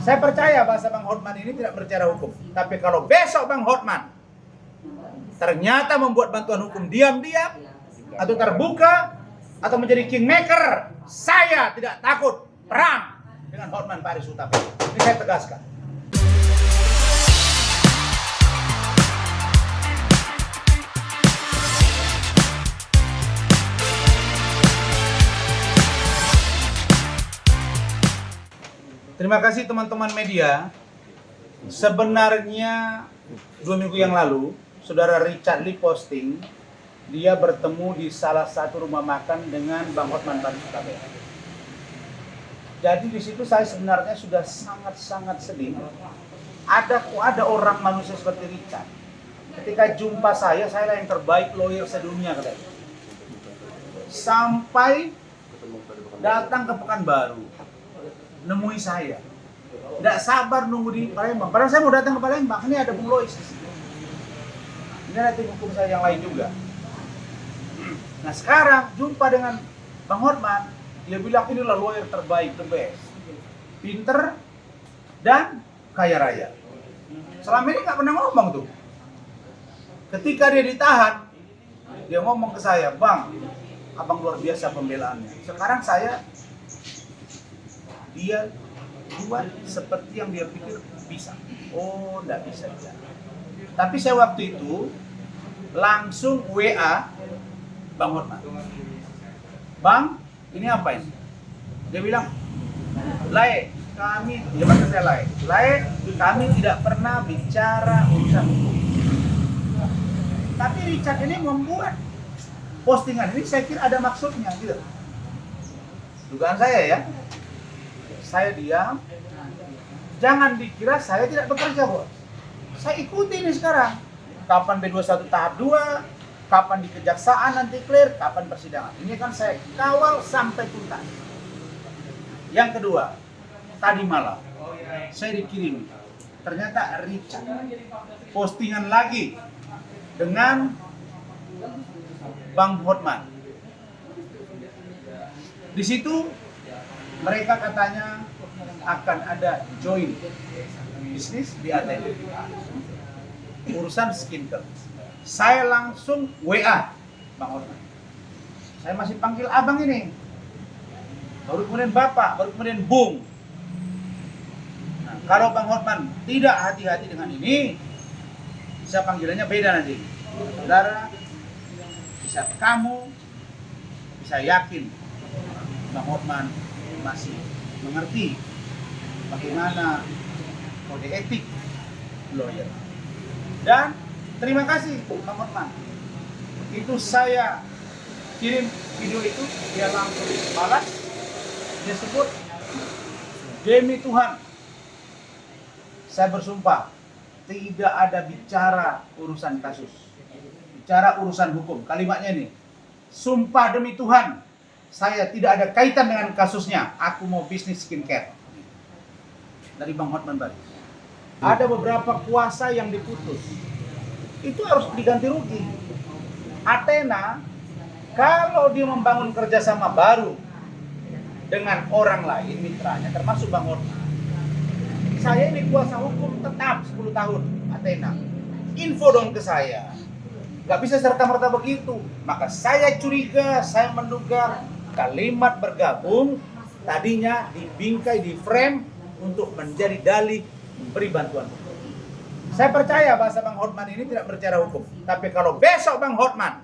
Saya percaya bahasa Bang Hotman ini tidak berbicara hukum. Tapi kalau besok Bang Hotman ternyata membuat bantuan hukum diam-diam atau terbuka atau menjadi kingmaker, saya tidak takut perang dengan Hotman Paris Hutapea. Ini saya tegaskan. Terima kasih teman-teman media. Sebenarnya 2 minggu yang lalu, saudara Richard Lee posting dia bertemu di salah satu rumah makan dengan Bang Hotman Paris Hutapea. Jadi di situ saya sebenarnya sudah sangat sedih. Ada orang manusia seperti Richard. Ketika jumpa saya lah yang terbaik lawyer sedunia katanya. Sampai datang ke Pekanbaru, nemui saya. Tidak sabar nunggu di Palembang. Padahal saya mau datang ke Palembang. Ini ada Bung Lois di sini. Ini ada tim hukum saya yang lain juga. Nah sekarang jumpa dengan Bang Hotman, dia bilang inilah lawyer terbaik, the best, pinter dan kaya raya. Selama ini nggak pernah ngomong tuh. Ketika dia ditahan, dia ngomong ke saya, Bang, abang luar biasa pembelaannya. Sekarang dia buat seperti yang dia pikir bisa. Oh, enggak bisa dia. Tapi saya waktu itu langsung WA Bang Hotman. Bang, ini apa ini? Dia bilang, Lai, dia kata saya Lai, kami tidak pernah bicara urusan hukum. Tapi Richard ini membuat postingan ini, saya kira ada maksudnya gitu. Dugaan saya ya. Saya diam, jangan dikira saya tidak bekerja, bos. Saya ikuti ini sekarang. Kapan B21 tahap 2, kapan di kejaksaan nanti clear, kapan persidangan. Ini kan saya kawal sampai tuntas. Yang kedua, tadi malam saya dikirim, ternyata Richard postingan lagi dengan Bang Hotman. Di situ mereka katanya akan ada join bisnis di Athena, urusan skincare. Saya langsung WA Bang Hotman. Saya masih panggil abang ini, baru kemudian bapak, baru kemudian bung. Nah, kalau Bang Hotman tidak hati-hati dengan ini, bisa panggilannya beda nanti. Saudara, bisa kamu bisa yakin Bang Hotman masih mengerti bagaimana kode etik lawyer. Dan terima kasih Bang Hotman. Itu saya kirim video itu, dia langsung balas. Dia sebut, demi Tuhan, saya bersumpah tidak ada bicara urusan kasus, bicara urusan hukum. Kalimatnya ini, sumpah demi Tuhan, saya tidak ada kaitan dengan kasusnya. Aku mau bisnis skincare. Dari Bang Hotman Paris. Ada beberapa kuasa yang diputus. Itu harus diganti rugi. Athena, kalau dia membangun kerjasama baru dengan orang lain, mitranya, termasuk Bang Hotman, saya ini kuasa hukum tetap 10 tahun Athena. Info dong ke saya. Gak bisa serta-merta begitu. Maka saya curiga, saya menduga kalimat bergabung tadinya dibingkai, di frame untuk menjadi dalih memberi bantuan hukum. Saya percaya bahasa Bang Hotman ini tidak berbicara hukum. Tapi kalau besok Bang Hotman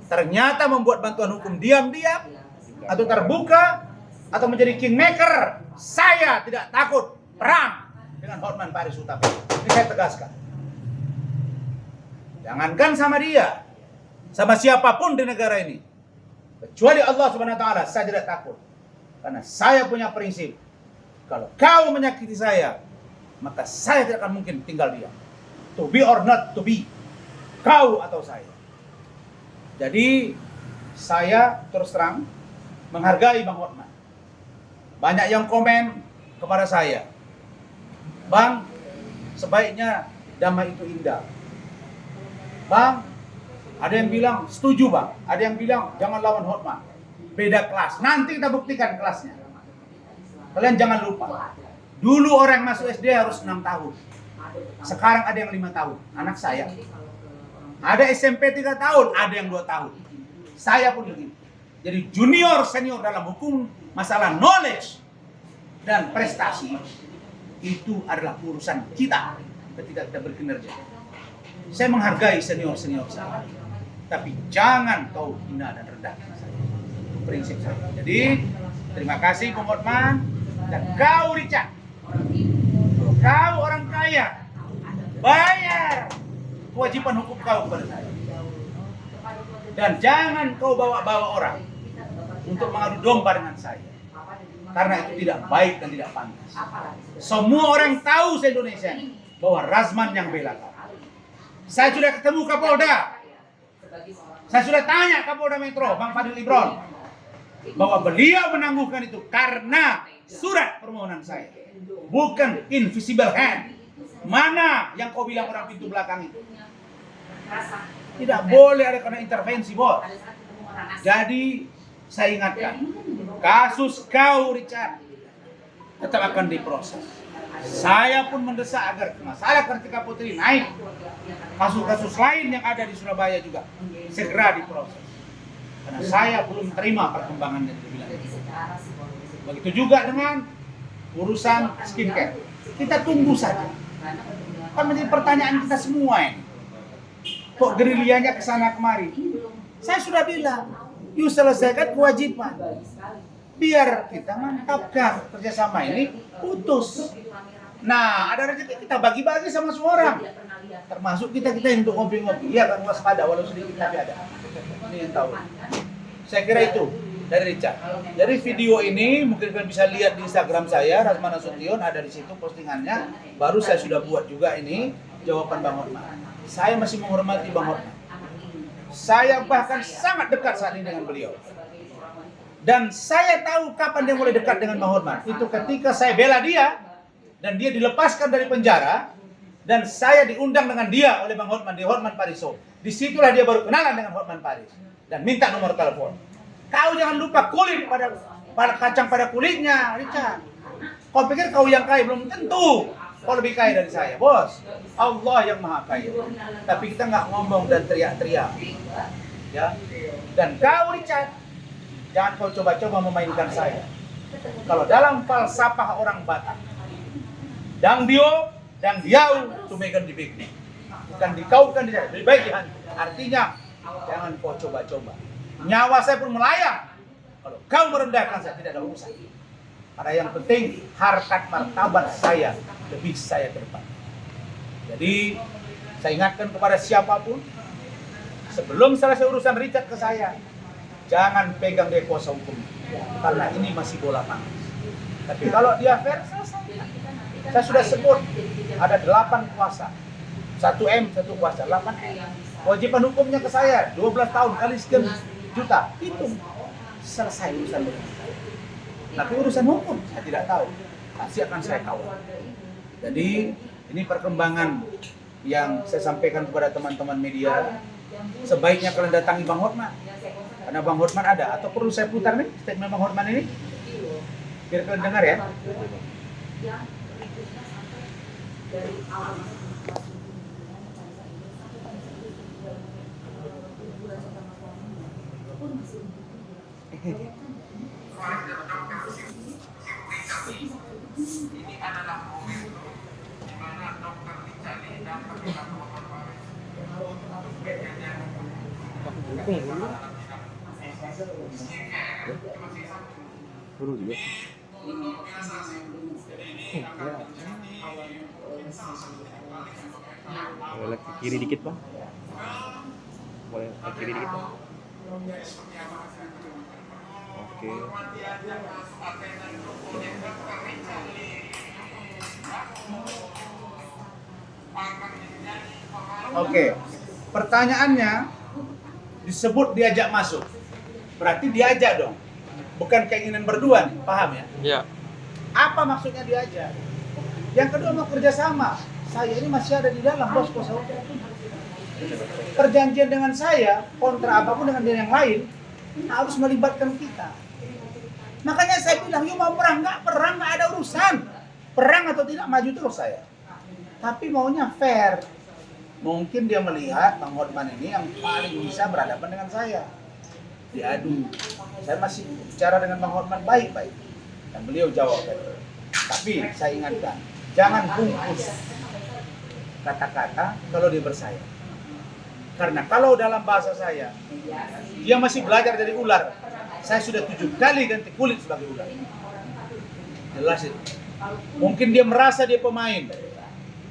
ternyata membuat bantuan hukum diam-diam atau terbuka atau menjadi kingmaker, saya tidak takut perang dengan Hotman Paris Hutapea. Ini saya tegaskan. Jangankan sama dia, sama siapapun di negara ini, kecuali Allah Subhanahu wa taala, saya tidak takut. Karena saya punya prinsip, kalau kau menyakiti saya, maka saya tidak akan mungkin tinggal diam. To be or not to be, kau atau saya. Jadi saya terus terang menghargai Bang Hotman. Banyak yang komen kepada saya, Bang, sebaiknya damai itu indah. Bang, ada yang bilang setuju Bang, ada yang bilang jangan lawan Hotman. Beda kelas, nanti kita buktikan kelasnya. Kalian jangan lupa, Dulu orang masuk SD harus 6 tahun. Sekarang ada yang 5 tahun. Anak saya. Ada SMP 3 tahun, ada yang 2 tahun. Saya pun begitu. Jadi junior, senior dalam hukum, masalah knowledge dan prestasi, itu adalah urusan kita ketika kita berkinerja. Saya menghargai senior-senior saya. Tapi jangan kau hina dan rendahkan saya. Itu prinsip saya. Jadi, terima kasih Bung Hotman. Dan kau Richard, kau orang kaya, bayar kewajiban hukum kau kepada saya. Dan jangan kau bawa-bawa orang untuk mengadu domba dengan saya. Karena itu tidak baik dan tidak pantas. Semua orang tahu se-Indonesia bahwa Razman yang bela kau. Saya sudah ketemu Kapolda. Saya sudah tanya Kapolda Metro, Bang Fadil Imron, bahwa beliau menangguhkan itu karena surat permohonan saya, bukan invisible hand. Mana yang kau bilang orang pintu belakang itu? Tidak boleh ada kena intervensi, bos. Jadi saya ingatkan, kasus kau Richard tetap akan diproses. Saya pun mendesak agar masalah Kartika Putri naik. Kasus-kasus lain yang ada di Surabaya juga segera diproses. Karena saya belum terima perkembangan yang dibilang. Begitu juga dengan urusan skincare. Kita tunggu saja. Kan menjadi pertanyaan kita semua ini. Kok gerilyanya ke sana kemari? Saya sudah bilang, you selesaikan kewajiban. Biar kita mantapkan kerjasama ini putus. Nah, ada rezeki kita bagi-bagi sama semua orang. Termasuk kita yang untuk ngopi-ngopi. Iya kan, waspada walau sedikit tapi ada. Ini yang tahu. Saya kira itu dari Richard. Jadi video ini mungkin kalian bisa lihat di Instagram saya, Razman Nasution, ada di situ postingannya. Baru saya sudah buat juga ini jawaban Bang Hotman. Saya masih menghormati Bang Hotman. Saya bahkan sangat dekat saat ini dengan beliau. Dan saya tahu kapan dia mulai dekat dengan Bang Hotman. Itu ketika saya bela dia dan dia dilepaskan dari penjara dan saya diundang dengan dia oleh Bang Hotman di Hotman Paris Show. Disitulah dia baru kenalan dengan Hotman Paris dan minta nomor telepon. Kau jangan lupa kulit pada kacang pada kulitnya, Richard. Kau pikir kau yang kaya? Belum tentu. Kau lebih kaya dari saya, bos. Allah yang maha kaya. Tapi kita nggak ngomong dan teriak-teriak. Ya. Dan kau Richard, jangan kau coba-coba memainkan saya. Kalau dalam falsafah orang Batak, dang dio, dang diau, tumekan di big. Bukan dikau, bukan di lebih baik dihantu. Artinya, jangan kau coba-coba. Nyawa saya pun melayang. Kalau kau merendahkan saya, tidak ada urusan. Karena yang penting, harkat martabat saya lebih saya ke depan. Jadi, saya ingatkan kepada siapapun, sebelum selesai urusan Richard ke saya, jangan pegang dia kuasa hukum. Karena ini masih bola panas. Tapi kalau dia fair, selesai. Saya sudah sebut, ada 8 kuasa. 1M, 1 kuasa, 8M. Kewajiban hukumnya ke saya, 12 tahun kali sekian juta. Itu selesai urusan dengan saya. Tapi urusan hukum, saya tidak tahu. Pasti akan saya kawal. Jadi, ini perkembangan yang saya sampaikan kepada teman-teman media. Sebaiknya kalian datangi Bang Hotman. Karena Bang Hotman ada. Atau perlu saya putar nih statement Bang Hotman ini? Biar kalian dengar ya. Ini adalah momen di mana dokter dicari dan Buru juga. Boleh ke kiri dikit, Bang. Boleh ke kiri dikit, Bang. Oke. Oke. Pertanyaannya disebut diajak masuk. Berarti diajak dong. Bukan keinginan berdua nih, paham ya? Iya. Apa maksudnya diajak? Yang kedua mau kerjasama. Saya ini masih ada di dalam bos kuasa hukum. Perjanjian dengan saya, kontra apapun dengan dia yang lain, harus melibatkan kita. Makanya saya bilang, yuk mau perang, nggak ada urusan. Perang tidak maju terus saya. Tapi maunya fair. Mungkin dia melihat Bang Hotman ini yang paling bisa berhadapan dengan saya. Diadu. Saya masih bicara dengan Bang Hotman baik-baik. Dan beliau jawab. Tapi saya ingatkan, jangan bungkus kata-kata kalau dia bersayap. Karena kalau dalam bahasa saya, dia masih belajar dari ular. Saya sudah 7 kali ganti kulit sebagai ular. Jelas itu. Mungkin dia merasa dia pemain,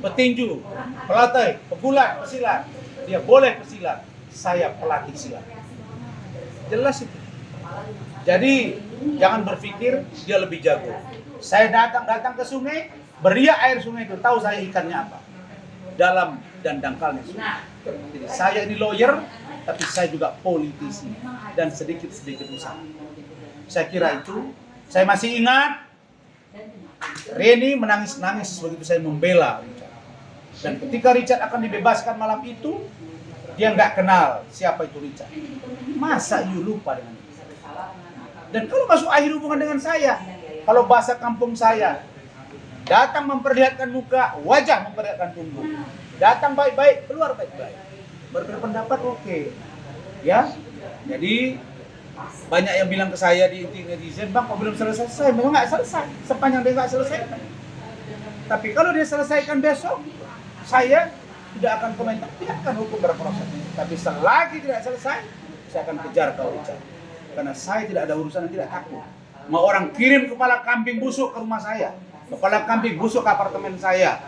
petinju, pelatih, pegulat, pesilat. Dia boleh pesilat. Saya pelatih silat. Jelas itu. Jadi jangan berpikir dia lebih jago. Saya datang ke sungai, beria air sungai itu, tahu saya ikannya apa. Dalam dan dangkalnya sungai. Jadi saya ini lawyer, tapi saya juga politisi dan sedikit-sedikit usaha. Saya kira itu. Saya masih ingat Reni menangis-nangis begitu saya membela Richard. Dan ketika Richard akan dibebaskan malam itu, dia nggak kenal siapa itu Richard. Masa you lupa dengan itu? Dan kalau masuk akhir hubungan dengan saya, kalau bahasa kampung saya, datang memperlihatkan muka, wajah memperlihatkan punggung. Datang baik-baik, keluar baik-baik. Berbeda pendapat oke. Ya, jadi banyak yang bilang ke saya di netizen, Bang, kok belum selesai? Memang nggak selesai, sepanjang dia nggak selesai. Tapi kalau dia selesaikan besok, saya tidak akan komentar, biarkan hukum berproses. Tapi selagi tidak selesai, saya akan kejar kau Richard. Karena saya tidak ada urusan dan tidak takut. Mau orang kirim kepala kambing busuk ke rumah saya, kepala kambing busuk ke apartemen saya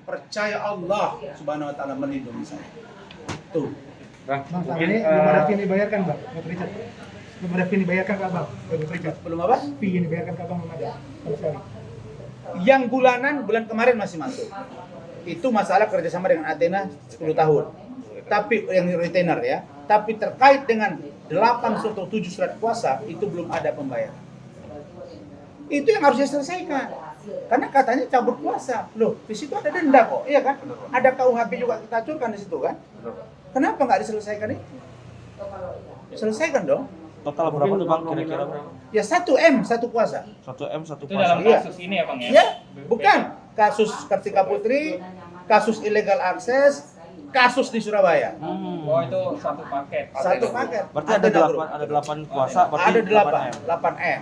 percaya Allah Subhanahu Wa Taala melindungi saya. Tuh. Bang, ini belum ada fee yang dibayarkan, Bang, buat Richard. Belum ada fee yang dibayarkan ke Abang, buat Richard. Belum apa? Fee yang dibayarkan ke Abang belum ada, sama sekali. Yang bulan kemarin masih masuk. Itu masalah kerjasama dengan Athena 10 tahun. Tapi yang retainer ya. Tapi terkait dengan 8 atau 7 surat kuasa itu belum ada pembayaran. Itu yang harus diselesaikan. Karena katanya cabut kuasa. Loh, di situ ada denda kok, iya kan? Ada KUHP juga kita acurkan di situ kan? Kenapa nggak diselesaikan itu? Selesaikan dong. Total berapa tuh Bang kira-kira? Ya 1M, 1 kuasa. 1M 1 Itu dalam Iya. kasus ini ya Bang ya? Ya, bukan kasus Kartika Putri, kasus illegal akses, kasus di Surabaya. Oh itu satu paket. Satu paket. Berarti ada 8 kuasa, berarti Ada 8M.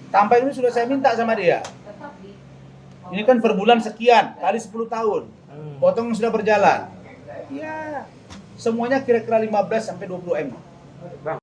Tanpa ini sudah saya minta sama dia. Ini kan per bulan sekian, kali 10 tahun. Potong sudah berjalan. Ya, semuanya kira-kira 15 sampai 20 M. Bang,